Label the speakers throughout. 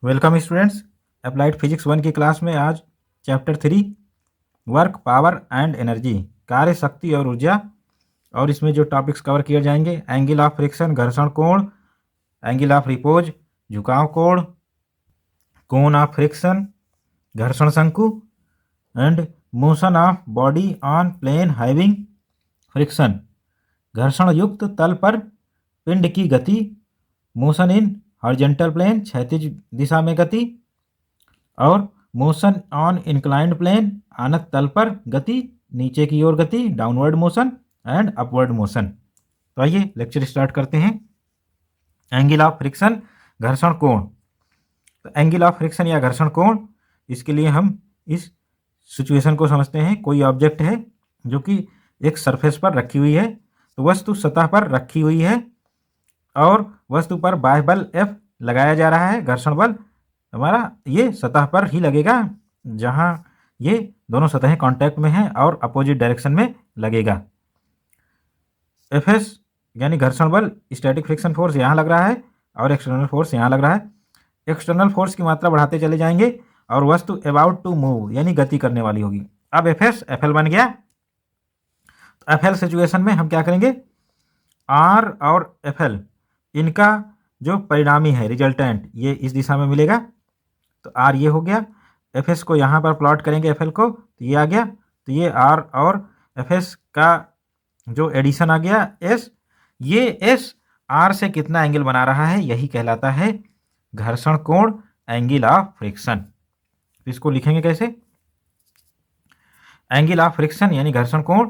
Speaker 1: Welcome students. Applied physics 1 की class में आज chapter 3 work, power and energy, कार्य, शक्ति और ऊर्जा, और इसमें जो टॉपिक्स कवर किए जाएंगे: एंगल ऑफ फ्रिक्शन, घर्षण कोण; एंगल ऑफ रिपोज, झुकाव कोण; कोण ऑफ फ्रिक्शन, घर्षण शंकु; and motion of body on plane having friction, घर्षण युक्त तल पर पिंड की गति; मोशन इन हॉरिजॉन्टल प्लेन, क्षैतिज दिशा में गति; और मोशन ऑन इंक्लाइंड प्लेन, आनत तल पर गति, नीचे की ओर गति, downward motion and upward motion. तो आइए लेक्चर स्टार्ट करते हैं। एंगल ऑफ फ्रिक्शन, घर्षण कोण। तो एंगल ऑफ फ्रिक्शन या घर्षण कोण, इसके लिए हम इस सिचुएशन को समझते हैं। कोई ऑब्जेक्ट है जो कि एक सरफेस पर रखी हुई है, तो वस्तु सतह पर रखी हुई है और वस्तु पर बाह्य बल F लगाया जा रहा है। घर्षण बल हमारा ये सतह पर ही लगेगा जहाँ ये दोनों सतहें कांटेक्ट में हैं और अपोजिट डायरेक्शन में लगेगा। Fs यानी घर्षण बल, स्टैटिक फ्रिक्शन फोर्स यहाँ लग रहा है और एक्सटर्नल फोर्स यहाँ लग रहा है। एक्सटर्नल फोर्स की मात्रा बढ़ाते चले जाएंगे और वस्तु अबाउट टू मूव यानी गति करने वाली होगी। अब Fs Fl बन गया। तो Fl सिचुएशन में हम क्या करेंगे, R और Fl इनका जो परिणामी है, रिजल्टेंट, ये इस दिशा में मिलेगा। तो R ये हो गया। Fs को यहाँ पर प्लॉट करेंगे Fl को, तो ये आ गया। तो ये R और Fs का जो एडिशन आ गया S, ये S R से कितना एंगल बना रहा है, यही कहलाता है घर्षण कोण, एंगल ऑफ फ्रिक्शन। तो इसको लिखेंगे कैसे, एंगल ऑफ फ्रिक्शन यानी घर्षण कोण।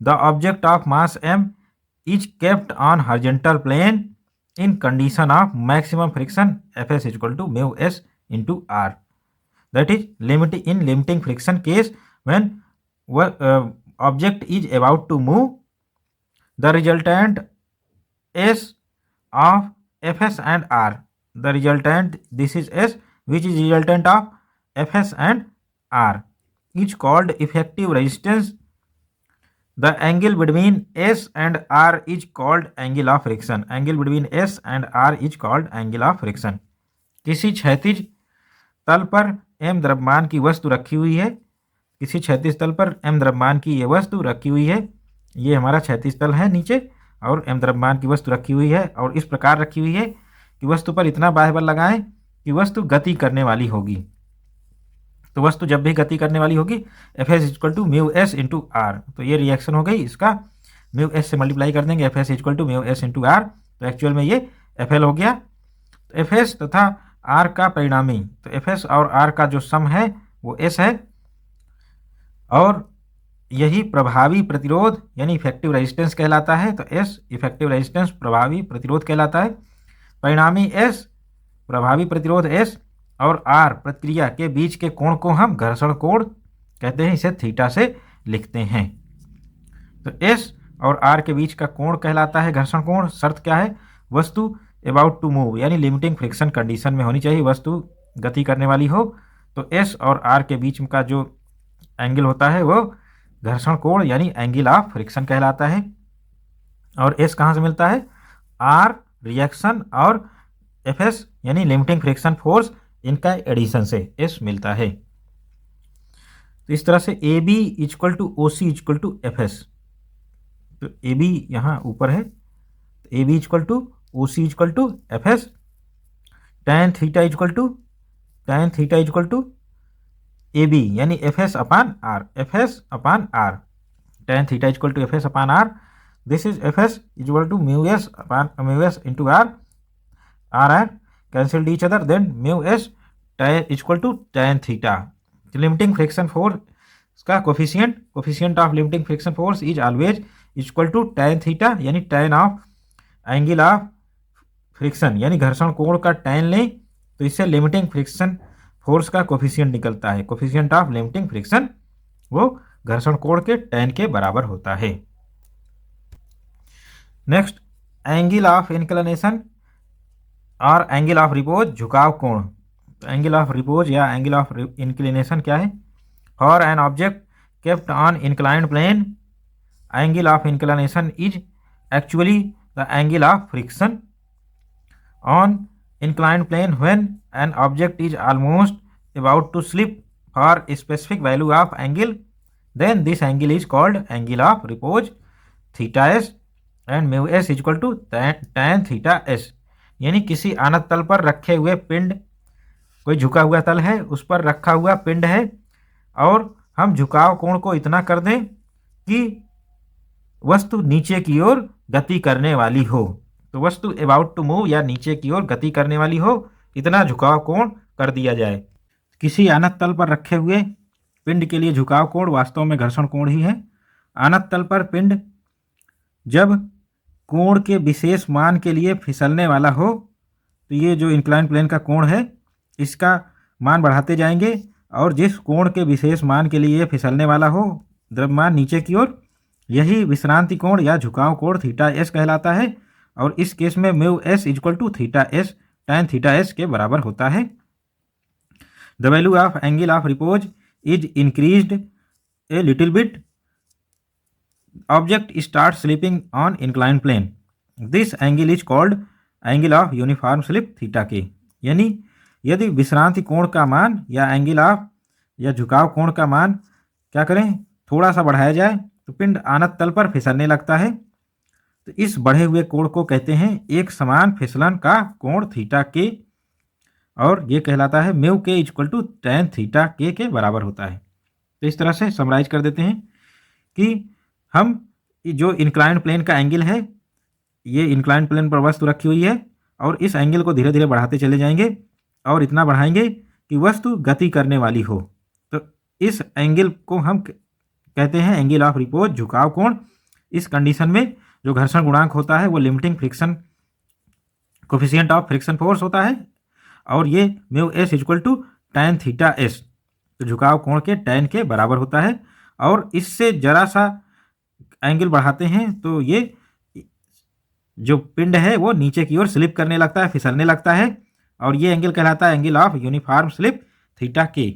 Speaker 1: The object of mass M is kept on horizontal plane in condition of maximum friction, Fs is equal to mu s into R. That is limiting friction case when object is about to move, the resultant S of Fs and R. The resultant, this is S, which is resultant of Fs and R, is called effective resistance. The angle between S and R is called angle of friction. Angle between S and R is called angle of friction. किसी क्षैतिज तल पर m द्रव्यमान की वस्तु रखी हुई है, किसी क्षैतिज तल पर m द्रव्यमान की ये वस्तु रखी हुई है। ये हमारा क्षैतिज तल है नीचे और m द्रव्यमान की वस्तु रखी हुई है और इस प्रकार रखी हुई है कि वस्तु पर इतना बाह्य बल लगाएं कि वस्तु गति करने वाली होगी। तो वस्तु जब भी गति करने वाली होगी, Fs equal to mu S into R. तो ये रिएक्शन हो गई, इसका म्यू एस से मल्टीप्लाई कर देंगे, Fs equal to mu S into R. तो एक्चुअल में ये Fl हो गया। तो Fs तथा R का परिणामी, तो Fs और R का जो सम है वो S है और यही प्रभावी प्रतिरोध यानी इफेक्टिव रेजिस्टेंस कहलाता है। तो S इफेक्टिव रेजिस्टेंस, प्रभावी प्रतिरोध कहलाता है। परिणामी S प्रभावी प्रतिरोध S और R प्रतिक्रिया के बीच के कोण को हम घर्षण कोण कहते हैं, इसे थीटा से लिखते हैं। तो S और R के बीच का कोण कहलाता है घर्षण कोण। शर्त क्या है, वस्तु अबाउट टू मूव यानी लिमिटिंग फ्रिक्शन कंडीशन में होनी चाहिए, वस्तु गति करने वाली हो। तो S और R के बीच का जो एंगल होता है वो घर्षण कोण यानी एंगल ऑफ फ्रिक्शन कहलाता है। और S कहाँ से मिलता है, R रिएक्शन और Fs यानी लिमिटिंग फ्रिक्शन फोर्स, इनका एडिशन से S मिलता है। तो इस तरह से AB equal to OC equal to Fs। तो AB यहाँ ऊपर है, तो AB equal to OC equal to Fs, tan theta equal to AB यानी Fs upon R, Fs upon R, tan theta equal to Fs upon R। This is Fs equal to mu S upon mu S into R, R cancelled each other, then mu S equal to tan theta. Limiting friction force का coefficient of limiting friction force is always equal to tan theta यानी tan of angle of friction यानी घर्षण कोण का tan लें तो इससे limiting friction force का कोफिशिएंट निकलता है। कोफिशिएंट ऑफ लिमिटिंग फ्रिक्शन वो घर्षण कोण के tan के बराबर होता है। नेक्स्ट, एंगल ऑफ इंक्लिनेशन और एंगल ऑफ रिपोज, झुकाव कोण। तो एंगल ऑफ रिपोज या एंगल ऑफ इंक्लिनेशन क्या है, for an object kept on inclined plane, angle of inclination is actually the angle of friction on inclined plane when an object is almost about to slip for a specific value of angle, then this angle is called angle of repose theta s and mu s is equal to tan theta s। यानी किसी अनत तल पर रखे हुए पिंड, कोई झुका हुआ तल है, उस पर रखा हुआ पिंड है और हम झुकाव कोण को इतना कर दें कि वस्तु नीचे की ओर गति करने वाली हो, तो वस्तु अबाउट टू मूव या नीचे की ओर गति करने वाली हो, इतना झुकाव कोण कर दिया जाए। किसी अनत तल पर रखे हुए पिंड के लिए झुकाव कोण वास्तव में घर्षण कोण ही है। अनत तल पर पिंड जब कोण के विशेष मान के लिए फिसलने वाला हो, तो ये जो इंक्लाइन प्लेन का कोण है इसका मान बढ़ाते जाएंगे और जिस कोण के विशेष मान के लिए ये फिसलने वाला हो द्रव्यमान नीचे की ओर, यही विश्रांति कोण या झुकाव कोण थीटा एस कहलाता है और इस केस में mu S equal to theta S tan theta S के बराबर होता है। The value of angle of repose is increased a little bit, object start slipping on incline plane, this angle is called angle of uniform slip theta K. यानी यदि विश्रांति कोण का मान या एंगल ऑफ या झुकाव कोण का मान क्या करें, थोड़ा सा बढ़ाया जाए तो पिंड आनत तल पर फिसलने लगता है, तो इस बढ़े हुए कोण को कहते हैं एक समान फिसलन का कोण थीटा के और ये कहलाता है mu K equal to tan theta के बराबर होता है। तो इस तरह से समराइज कर देते हैं कि हम जो इंक्लाइंड प्लेन का एंगल है, ये इंक्लाइंड प्लेन पर वस्तु रखी हुई है और इस एंगल को धीरे धीरे बढ़ाते चले जाएंगे और इतना बढ़ाएंगे कि वस्तु गति करने वाली हो, तो इस एंगल को हम कहते हैं एंगल ऑफ रिपोज, झुकाव कोण। इस कंडीशन में जो घर्षण गुणांक होता है वो limiting friction coefficient of friction force होता है और ये mu S equal to tan theta S, तो झुकाव कोण के tan के बराबर होता है। और इससे जरा सा एंगल बढ़ाते हैं तो ये जो पिंड है वो नीचे की ओर स्लिप करने लगता है, फिसलने लगता है और ये एंगल कहलाता है angle of uniform slip theta K,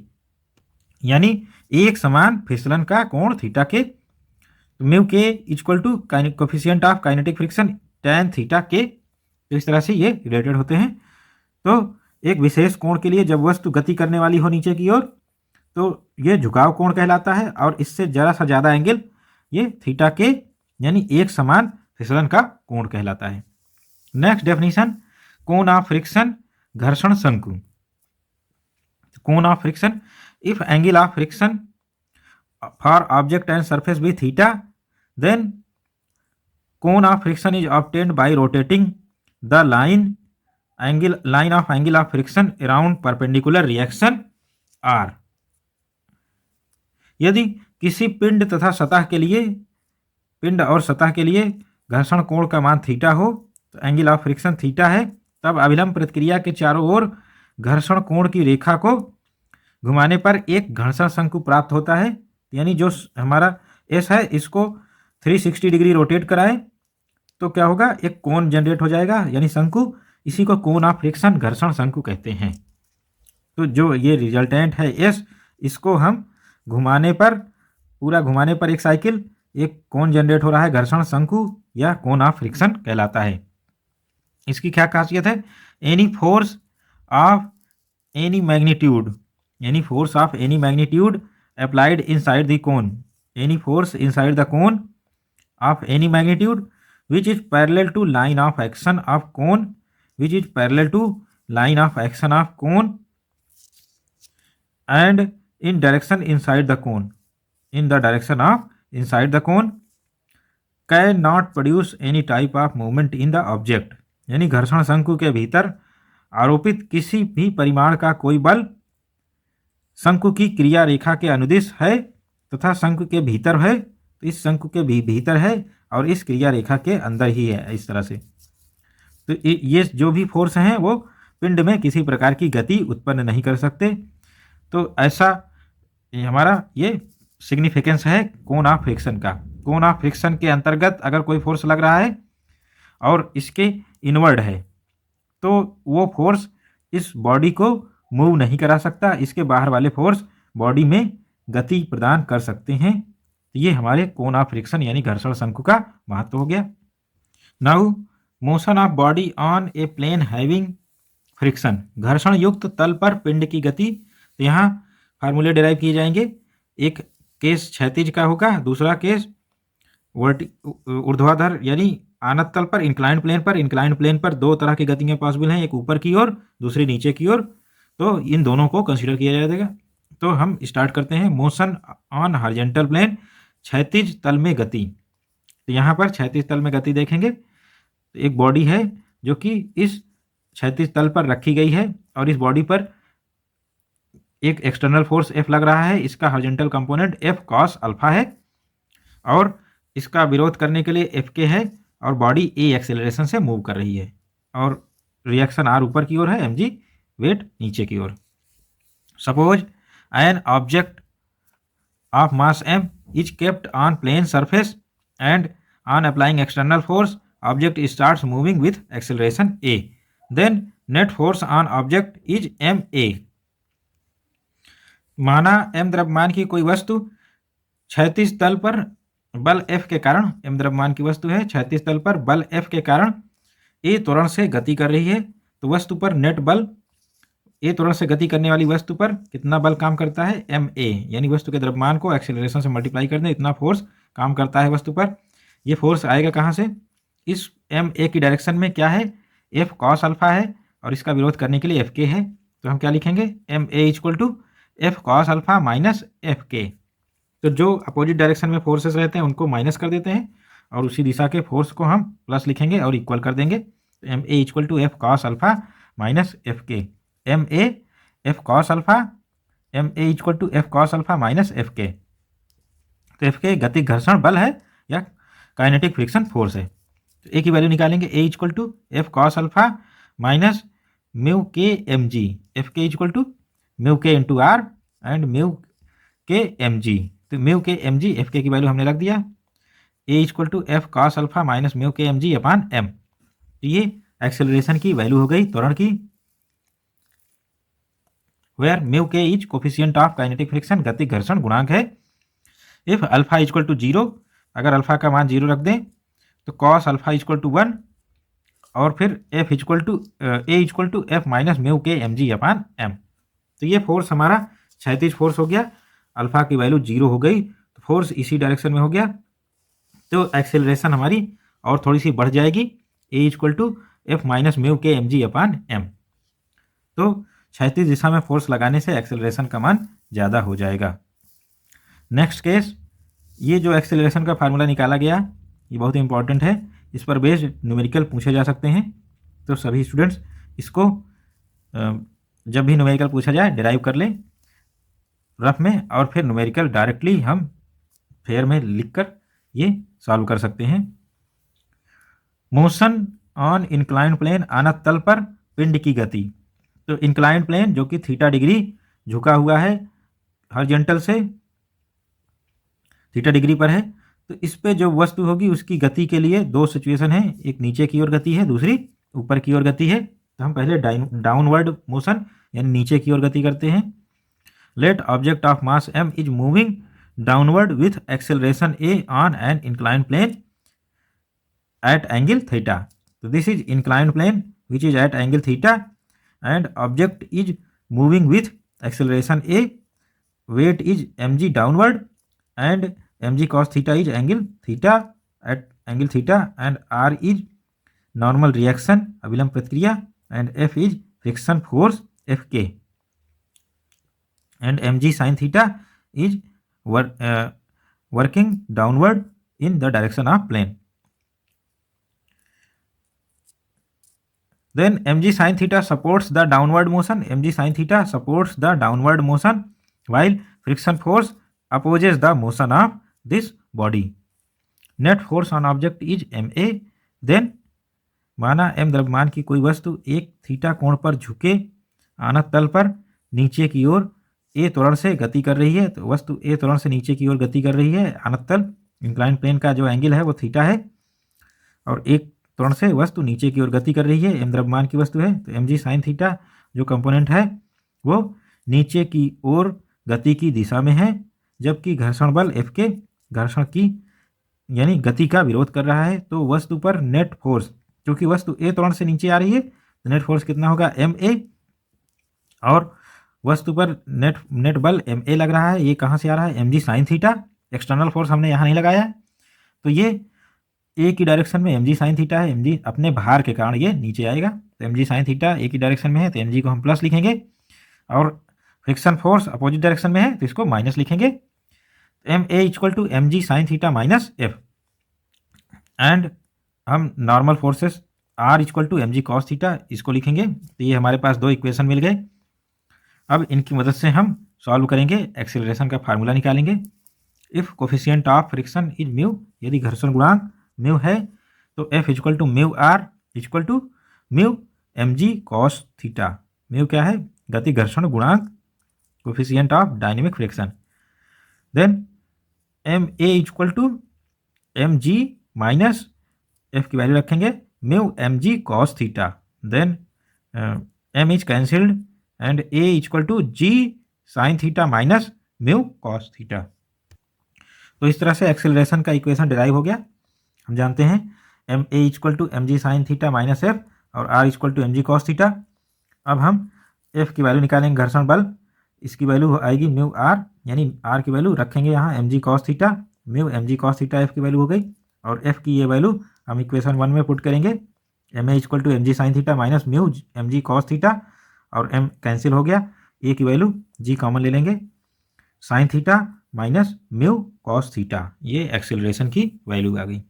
Speaker 1: यानी एक समान फिसलन का कोण theta K. Mu K equal to coefficient of kinetic friction tan theta K, तो इस तरह से ये रिलेटेड होते हैं। तो एक विशेष कोण के लिए जब वस्तु गति करने वाली हो नीचे की ओर, तो ये झुकाव कोण कहलाता है और इससे जरा सा ज़्यादा एंगल ये थीटा के यानी एक समान फिसलन का कोण कहलाता है। नेक्स्ट डेफिनेशन, कोण ऑफ फ्रिक्शन घर्षण शंकु। कोण of friction, if angle of friction for object and surface be theta, then cone of friction is obtained by rotating the line of angle of friction around perpendicular reaction R। यदि किसी पिंड तथा सतह के लिए, पिंड और सतह के लिए घर्षण कोण का मान थीटा हो, तो एंगल ऑफ फ्रिक्शन थीटा है, तब अभिलंब प्रतिक्रिया के चारों ओर घर्षण कोण की रेखा को घुमाने पर एक घर्षण शंकु प्राप्त होता है। यानी जो हमारा एस है इसको 360 डिग्री रोटेट कराएं तो क्या होगा, एक कोण जनरेट हो जाएगा यानी शंकु, इसी को कोण ऑफ फ्रिक्शन घर्षण शंकु कहते हैं। तो जो ये रिजल्टेंट है एस, इसको हम घुमाने पर, पूरा घुमाने पर एक साइकिल एक कोण जनरेट हो रहा है, घर्षण शंकु या कोण ऑफ फ्रिक्शन कहलाता है। इसकी क्या खासियत है, any force of any magnitude, any force of any magnitude applied inside the cone, any force inside the cone of any magnitude which is parallel to line of action of cone, which is parallel to line of action of cone and in direction inside the cone, in the direction of inside the cone cannot produce any type of movement in the object। यानी घर्षण शंकु के भीतर आरोपित किसी भी परिमाण का कोई बल शंकु की क्रिया रेखा के अनुदिश है तथा शंकु के भीतर है, तो इस शंकु के भी भीतर है और इस क्रिया रेखा के अंदर ही है, इस तरह से। तो ये जो भी फोर्स हैं वो पिंड में किसी प्रकार की गति उत्पन्न नहीं कर सकते। तो ऐसा हमारा ये सिग्निफिकेंस है कोण ऑफ फ्रिक्शन का। कोण ऑफ फ्रिक्शन के अंतर्गत अगर कोई फोर्स लग रहा है और इसके इनवर्ड है, तो वो फोर्स इस बॉडी को मूव नहीं करा सकता, इसके बाहर वाले फोर्स बॉडी में गति प्रदान कर सकते हैं। ये हमारे कोण ऑफ फ्रिक्शन यानी घर्षण शंकु का महत्व हो गया। Now motion of body on a plane having friction, घर्षण युक्त तल पर पिंड की गति। तो यहाँ फार्मूले डिराइव किए जाएंगे। एक केस क्षैतिज का होगा, दूसरा केस ऊर्ध्वाधर यानी आनत तल पर, इंक्लाइंड प्लेन पर। इंक्लाइंड प्लेन पर दो तरह की गतियाँ पॉसिबल हैं, एक ऊपर की ओर, दूसरी नीचे की ओर। तो इन दोनों को कंसीडर किया जाएगा। तो हम स्टार्ट करते हैं। मोशन ऑन हॉरिजॉन्टल प्लेन, क्षैतिज तल में गति। तो यहाँ पर क्षैतिज तल में गति देखेंगे तो एक बॉडी है जो कि इस क्षैतिज तल पर रखी गई है और इस बॉडी पर एक एक्सटर्नल फोर्स F लग रहा है। इसका horizontal component F cos alpha है और इसका विरोध करने के लिए Fk है और बॉडी a एक्सेलरेशन से मूव कर रही है और रिएक्शन R ऊपर की ओर है, mg वेट नीचे की ओर। Suppose an object of mass m is kept on plane surface and on applying external force object starts moving with acceleration a, then net force on object is ma। माना m द्रव्यमान की कोई वस्तु क्षैतिज तल पर बल F के कारण, m द्रव्यमान की वस्तु है, क्षैतिज तल पर बल F के कारण a त्वरण से गति कर रही है। तो वस्तु पर नेट बल, a त्वरण से गति करने वाली वस्तु पर कितना बल काम करता है, ma, यानी वस्तु के द्रव्यमान को एक्सेलरेशन से मल्टीप्लाई कर दें, इतना फोर्स काम करता है वस्तु पर। ये फोर्स आएगा कहाँ से, इस ma की डायरेक्शन में क्या है, F cos अल्फा है और इसका विरोध करने के लिए Fk है। तो हम क्या लिखेंगे, ma equal to F cos alpha minus Fk। तो जो अपोजिट डायरेक्शन में फोर्सेस रहते हैं उनको माइनस कर देते हैं और उसी दिशा के फोर्स को हम प्लस लिखेंगे और इक्वल कर देंगे। तो ma equal to F cos alpha minus Fk, ma F cos alpha, ma equal to F cos alpha minus Fk। तो Fk गतिक घर्षण बल है या काइनेटिक फ्रिक्शन फोर्स है। तो a की वैल्यू निकालेंगे, a equal to F cos alpha minus mu के mg, Fk equal to mu के इंटू आर एंड म्यू के mg। तो म्यू के mg Fk की वैल्यू हमने रख दिया, a equal to F cos alpha minus mu के mg अपान m। तो ये एक्सेलरेशन की वैल्यू हो गई त्वरण की, वेयर म्यू के is coefficient of kinetic friction, गतिक घर्षण गुणांक है। इफ अल्फा इक्वल टू 0, अगर अल्फा का मान 0 रख दें तो cos अल्फा इक्वल टू 1 और फिर F equal to a equal to F minus mu के mg अपान m। तो ये फोर्स हमारा क्षैतिज फोर्स हो गया, अल्फा की वैल्यू 0 हो गई तो फोर्स इसी डायरेक्शन में हो गया। तो एक्सेलरेशन हमारी और थोड़ी सी बढ़ जाएगी, a equal to F minus mu के mg अपान m। तो क्षैतिज दिशा में फोर्स लगाने से एक्सेलरेशन का मान ज़्यादा हो जाएगा। नेक्स्ट केस, ये जो एक्सेलरेशन का फार्मूला निकाला गया ये बहुत इंपॉर्टेंट है, इस पर बेस्ड न्यूमेरिकल पूछे जा सकते हैं। तो सभी स्टूडेंट्स इसको जब भी न्यूमेरिकल पूछा जाए डिराइव कर लें रफ में और फिर न्यूमेरिकल डायरेक्टली हम फेयर में लिखकर ये सॉल्व कर सकते हैं। मोशन ऑन इंक्लाइंड प्लेन, आनत तल पर पिंड की गति। तो इंक्लाइंड प्लेन जो कि थीटा डिग्री झुका हुआ है हॉरिजॉन्टल से, थीटा डिग्री पर है, तो इस पे जो वस्तु होगी उसकी गति के लिए दो सिचुएशन है, एक नीचे की ओर गति है, दूसरी ऊपर की ओर गति है। तो हम पहले डाउनवर्ड मोशन यानी नीचे की ओर गति करते हैं। Let object of mass m is moving downward with acceleration a on an inclined plane at angle theta. तो this is inclined plane which is at angle theta and object is moving with acceleration a, weight is mg downward and mg cos theta is angle theta at angle theta and r is normal reaction अभिलंब प्रतिक्रिया and f is friction force Fk and mg sin theta is working downward in the direction of plane. Then mg sin theta supports the downward motion, mg sin theta supports the downward motion while friction force opposes the motion of this body. Net force on object is ma. Then माना m द्रव्यमान की कोई वस्तु एक theta कोण पर झुके आनत तल पर नीचे की ओर a त्वरण से गति कर रही है। तो वस्तु a त्वरण से नीचे की ओर गति कर रही है, आनत तल इंक्लाइंड प्लेन का जो एंगल है वो थीटा है और एक त्वरण से वस्तु नीचे की ओर गति कर रही है, m द्रव्यमान की वस्तु है। तो mg sin थीटा जो कंपोनेंट है वो नीचे की ओर गति की दिशा में है, जबकि घर्षण बल F के घर्षण की यानी गति का विरोध कर रहा है। तो वस्तु पर नेट फोर्स, क्योंकि वस्तु a त्वरण से नीचे आ रही है तो नेट फोर्स कितना होगा ma, और वस्तु पर नेट बल ma लग रहा है। ये कहाँ से आ रहा है, mg sine theta. External force हमने यहाँ नहीं लगाया है, तो ये ए की डायरेक्शन में mg साइन थीटा है। mg अपने भार के कारण ये नीचे आएगा, तो mg साइन थीटा ए की डायरेक्शन में है तो mg को हम प्लस लिखेंगे, और फ्रिक्शन फोर्स अपोजिट डायरेक्शन में है तो इसको माइनस लिखेंगे। ma equal to mg sine theta minus f, and हम normal forces r equal to mg cos theta इसको लिखेंगे। तो ये हमारे पास दो इक्वेशन मिल गए। अब इनकी मदद से हम सॉल्व करेंगे, एक्सेलरेशन का फार्मूला निकालेंगे। If coefficient of friction is mu, यदि घर्षण गुणांक म्यू है तो f equal to mu R equal to mu mg cos theta. Mu क्या है, गति घर्षण गुणांक, coefficient of dynamic friction. Then ma equal to mg minus f की वैल्यू रखेंगे mu mg cos theta. Then m is cancelled and a equal to g sine theta minus mu cos theta. तो इस तरह से acceleration का equation derive हो गया। हम जानते हैं ma equal to mg sine theta minus f और r equal to mg cos theta. अब हम f की वैल्यू निकालेंगे, घर्षण बल, इसकी वैल्यू आएगी म्यू r, यानी r की वैल्यू रखेंगे यहाँ mg cos theta, mu mg cos theta f की वैल्यू हो गई, और f की ये वैल्यू हम इक्वेशन 1 में पुट करेंगे। ma equal to mg sine theta minus mu mg cos theta, और m कैंसिल हो गया, a की वैल्यू g कॉमन ले लेंगे, sine theta minus mu cos theta, ये एक्सेलरेशन की वैल्यू आ गई।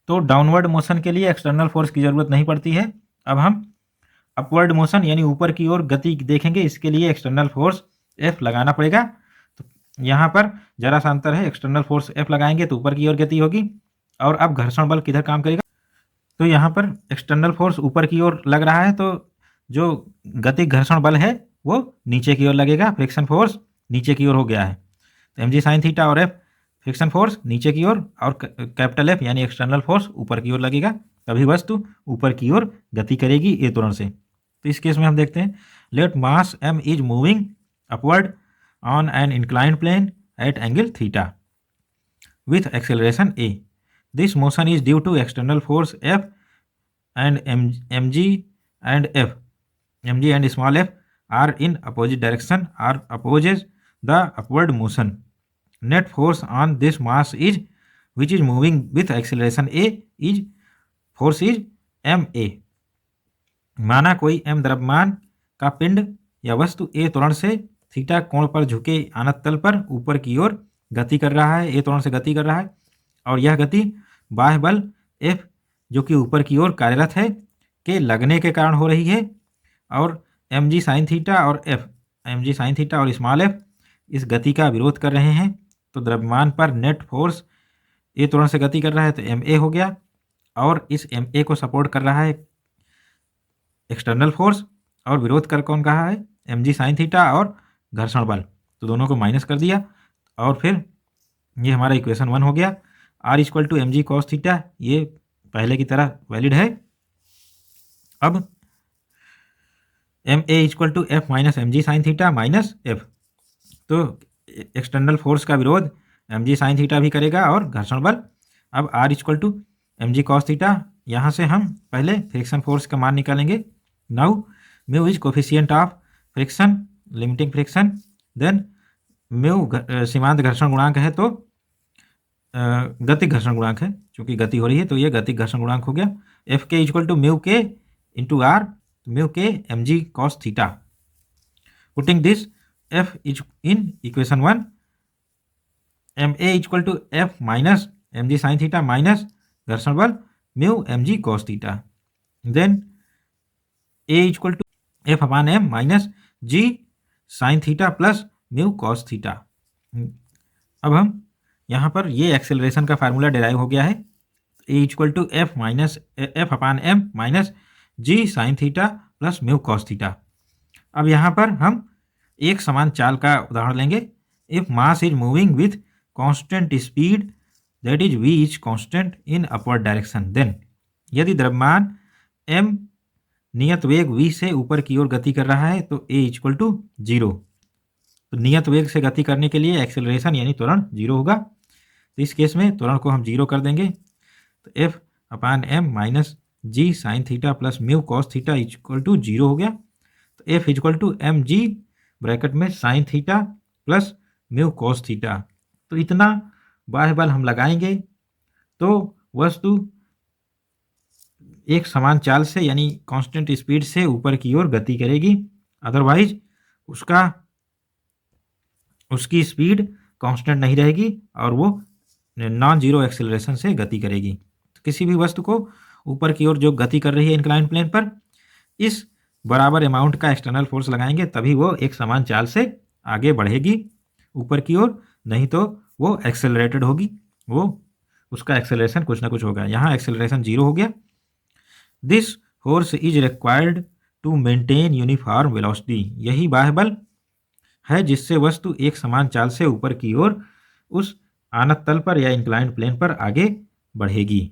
Speaker 1: तो डाउनवर्ड मोशन के लिए एक्सटर्नल फोर्स की ज़रूरत नहीं पड़ती है। अब हम अपवर्ड मोशन यानी ऊपर की ओर गति देखेंगे, इसके लिए एक्सटर्नल फोर्स F लगाना पड़ेगा। तो यहाँ पर जरा सा अंतर है, एक्सटर्नल फोर्स F लगाएंगे तो ऊपर की ओर गति होगी, और अब घर्षण बल किधर काम करेगा, तो यहाँ पर एक्सटर्नल फोर्स ऊपर की ओर लग रहा है, तो जो गति घर्षण बल है वो नीचे की ओर लगेगा, फ्रिक्शन फोर्स नीचे की ओर हो गया है। तो mg साइन थीटा और F फ्रिक्शन फोर्स नीचे की ओर, और कैपिटल F यानी एक्सटर्नल फोर्स ऊपर की ओर लगेगा, तभी वस्तु ऊपर की ओर गति करेगी ए त्वरण से। तो इस केस में हम देखते हैं, let mass m is moving upward on an inclined plane at angle theta with acceleration a. This motion is due to external force F and mg and small f are in opposite direction, are opposes the upward motion. Net force on this mass is, which is moving with acceleration a, is force is ma. माना कोई m द्रव्यमान का पिंड या वस्तु a त्वरण से theta कोण पर झुके आनत तल पर ऊपर की ओर गति कर रहा है, a त्वरण से गति कर रहा है, और यह गति बाह्य बल F जो कि ऊपर की ओर कार्यरत है के लगने के कारण हो रही है, और mg साइन थीटा और f, mg साइन थीटा और स्मॉल f इस गति का विरोध कर रहे हैं। तो द्रव्यमान पर नेट फोर्स a त्वरण से गति कर रहा है तो ma हो गया, और इस ma को सपोर्ट कर रहा है एक्सटर्नल फोर्स, और विरोध कर कौन कहा है, mg साइन थीटा और घर्षण बल, तो दोनों को माइनस कर दिया, और फिर ये हमारा इक्वेशन 1 हो गया। r equal to mg cos theta ये पहले की तरह वैलिड है। अब ma equal to f minus mg sine theta minus f, तो एक्सटर्नल फोर्स का विरोध mg साइन थीटा भी करेगा और घर्षण बल। अब r equal to mg cos theta, यहाँ से हम पहले फ्रिक्शन फोर्स का मान निकालेंगे। Now mu is coefficient of friction, limiting friction, then mu सीमांत घर्षण गुणांक है, तो गति घर्षण गुणांक है, चूंकि गति हो रही है तो ये गति घर्षण गुणांक हो गया। F k equal to mu के इंटू आर, म्यू के mg cos theta. Putting this f is in equation 1, ma equal to f minus mg sine theta minus घर्षण बल mu mg cos theta, then a equal to f upon m minus g sine theta plus mu cos theta. अब हम यहाँ पर ये acceleration का formula derive हो गया है, a equal to f minus f upon m minus g sine theta plus mu cos theta. अब यहाँ पर हम एक समान चाल का उदाहरण लेंगे। If mass is moving with constant speed that is v is constant in upward direction, then यदि द्रव्यमान m नियत वेग v से ऊपर की ओर गति कर रहा है तो a इक्वल टू 0। तो नियत वेग से गति करने के लिए एक्सेलरेशन यानी त्वरण 0 होगा, तो इस केस में त्वरण को हम 0 कर देंगे, तो f upon m minus G sine theta plus mu cos theta equal to 0 हो गया। तो F equal to M G bracket में sine theta plus mu cos theta. तो इतना बाह्य बल हम लगाएंगे तो वस्तु एक समान चाल से यानी कांस्टेंट स्पीड से ऊपर की ओर गति करेगी, अदरवाइज उसकी स्पीड कांस्टेंट नहीं रहेगी और वो नॉन जीरो एक्सेलरेशन से गति करेगी। तो किसी भी वस्तु को ऊपर की ओर जो गति कर रही है इंक्लाइन प्लेन पर, इस बराबर अमाउंट का एक्सटर्नल फोर्स लगाएंगे तभी वो एक समान चाल से आगे बढ़ेगी ऊपर की ओर, नहीं तो वो एक्सेलरेटेड होगी, वो उसका एक्सेलरेशन कुछ ना कुछ होगा। यहाँ एक्सेलरेशन 0 हो गया। This force is required to maintain uniform velocity. यही बाह्य बल है जिससे वस्तु एक समान चाल से ऊपर की ओर उस आनत तल पर या इंक्लाइंड प्लेन पर आगे बढ़ेगी।